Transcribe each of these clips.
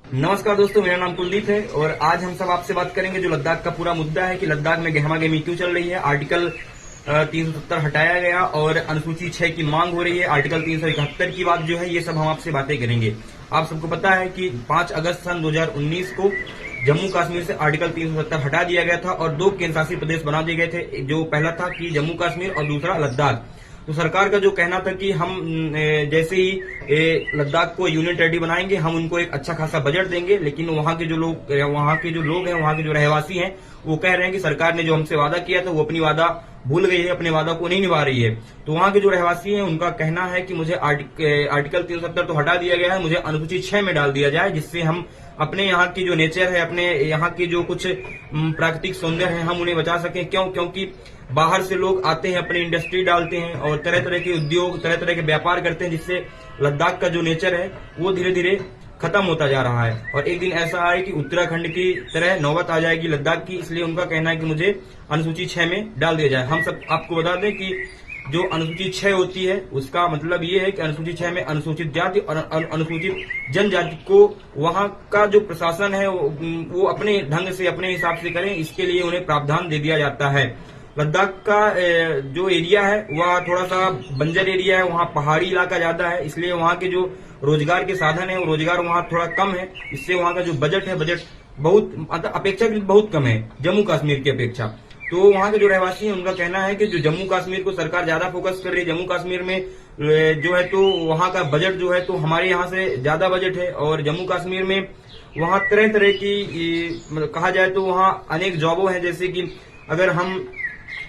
नमस्कार दोस्तों, मेरा नाम कुलदीप है और आज हम सब आपसे बात करेंगे जो लद्दाख का पूरा मुद्दा है कि लद्दाख में गहमागहमी क्यों चल रही है। आर्टिकल 370 हटाया गया और अनुसूची 6 की मांग हो रही है। आर्टिकल 371 की बात जो है, ये सब हम आपसे बातें करेंगे। आप सबको पता है कि 5 अगस्त सन 2019 को जम्मू कश्मीर से आर्टिकल 370 हटा दिया गया था और 2 केंद्र शासित प्रदेश बना दिए गए थे। जो पहला था कि जम्मू कश्मीर और दूसरा लद्दाख। तो सरकार का जो कहना था कि हम जैसे ही लद्दाख को यूनियन टेरिटरी बनाएंगे, हम उनको एक अच्छा खासा बजट देंगे। लेकिन वहां के जो लोग हैं, वहां के जो रहवासी हैं, वो कह रहे हैं कि सरकार ने जो हमसे वादा किया था वो अपनी वादा भूल गई है, अपने वादा को नहीं निभा रही है। तो वहां के जो रहवासी हैं, उनका कहना है कि मुझे आर्टिकल 370 तो हटा दिया गया है, मुझे अनुसूची 6 में डाल दिया जाए, जिससे हम अपने यहाँ की जो नेचर है, अपने यहाँ की जो कुछ प्राकृतिक सौंदर्य है, हम उन्हें बचा सकें। क्योंकि बाहर से लोग आते हैं, अपनी इंडस्ट्री डालते हैं और तरह तरह के उद्योग, तरह तरह के व्यापार करते हैं, जिससे लद्दाख का जो नेचर है वो धीरे धीरे खत्म होता जा रहा है। और एक दिन ऐसा आए कि उत्तराखंड की तरह नौबत आ जाएगी लद्दाख की। इसलिए उनका कहना है कि मुझे अनुसूची 6 में डाल दिया जाए। हम सब आपको बता दें कि जो अनुसूची 6 होती है, उसका मतलब ये है कि अनुसूची 6 में अनुसूचित जाति और अनुसूचित जनजाति को वहां का जो प्रशासन है वो अपने ढंग से, अपने हिसाब से करें, इसके लिए उन्हें प्रावधान दे दिया जाता है। लद्दाख का जो एरिया है वह थोड़ा सा बंजर एरिया है, वहाँ पहाड़ी इलाका ज्यादा है, इसलिए वहाँ के जो रोजगार के साधन है वो रोजगार वहाँ थोड़ा कम है। इससे वहाँ का जो बजट है, बजट बहुत अपेक्षाकृत बहुत कम है जम्मू कश्मीर की अपेक्षा। तो वहाँ के जो रहवासी हैं, उनका कहना है कि जो जम्मू कश्मीर को सरकार ज्यादा फोकस कर रही है, जम्मू कश्मीर में जो है तो वहाँ का बजट जो है तो हमारे यहाँ से ज्यादा बजट है। और जम्मू कश्मीर में वहाँ तरह तरह की मतलब कहा जाए तो वहाँ अनेक जॉबों है। जैसे कि अगर हम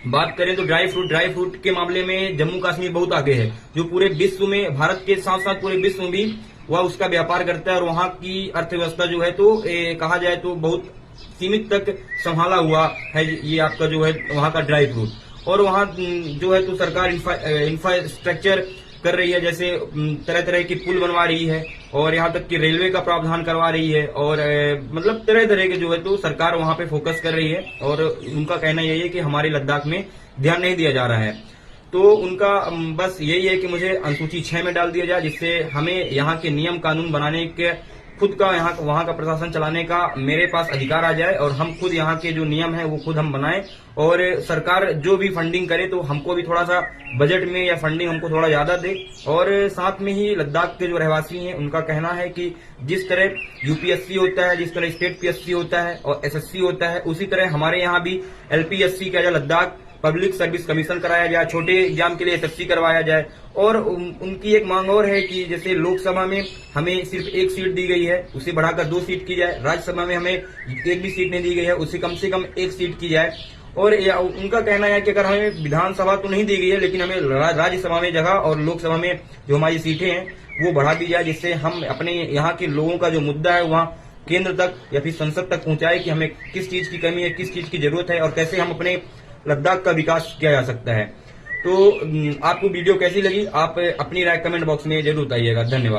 बात करें तो ड्राई फ्रूट के मामले में जम्मू कश्मीर बहुत आगे है, जो पूरे विश्व में, भारत के साथ साथ पूरे विश्व में भी वह उसका व्यापार करता है। और वहाँ की अर्थव्यवस्था जो है तो कहा जाए तो बहुत सीमित तक संभाला हुआ है ये आपका जो है वहाँ का ड्राई फ्रूट। और वहाँ जो है तो सरकार इंफ्रास्ट्रक्चर कर रही है, जैसे तरह तरह की पुल बनवा रही है और यहाँ तक कि रेलवे का प्रावधान करवा रही है। और मतलब तरह तरह के जो है तो सरकार वहाँ पे फोकस कर रही है। और उनका कहना यही है कि हमारे लद्दाख में ध्यान नहीं दिया जा रहा है। तो उनका बस यही है कि मुझे अनुसूची 6 में डाल दिया जाए, जिससे हमें यहाँ के नियम कानून बनाने के, खुद का वहाँ का प्रशासन चलाने का मेरे पास अधिकार आ जाए और हम खुद यहाँ के जो नियम है वो खुद हम बनाएं। और सरकार जो भी फंडिंग करे तो हमको भी थोड़ा सा बजट में या फंडिंग हमको थोड़ा ज्यादा दे। और साथ में ही लद्दाख के जो रहवासी हैं, उनका कहना है कि जिस तरह यूपीएससी होता है, जिस तरह स्टेट पीएससी होता है और एसएससी होता है, उसी तरह हमारे यहाँ भी एलपीएससी का लद्दाख पब्लिक सर्विस कमीशन कराया जाए, छोटे एग्जाम के लिए एसएससी करवाया जाए। और उनकी एक मांग और है कि जैसे लोकसभा में हमें सिर्फ 1 सीट दी गई है, उसे बढ़ाकर 2 सीट की जाए। राज्यसभा में हमें 1 भी सीट नहीं दी गई है, उसे कम से कम 1 सीट की जाए। और उनका कहना है कि अगर हमें विधानसभा तो नहीं दी गई है, लेकिन हमें राज्यसभा में जगह और लोकसभा में जो हमारी सीटें हैं वो बढ़ा दी जाए, जिससे हम अपने यहाँ के लोगों का जो मुद्दा है वहाँ केंद्र तक या फिर संसद तक पहुंचाए कि हमें किस चीज की कमी है, किस चीज की जरूरत है और कैसे हम अपने लद्दाख का विकास किया जा सकता है। तो आपको वीडियो कैसी लगी, आप अपनी राय कमेंट बॉक्स में जरूर बताइएगा। धन्यवाद।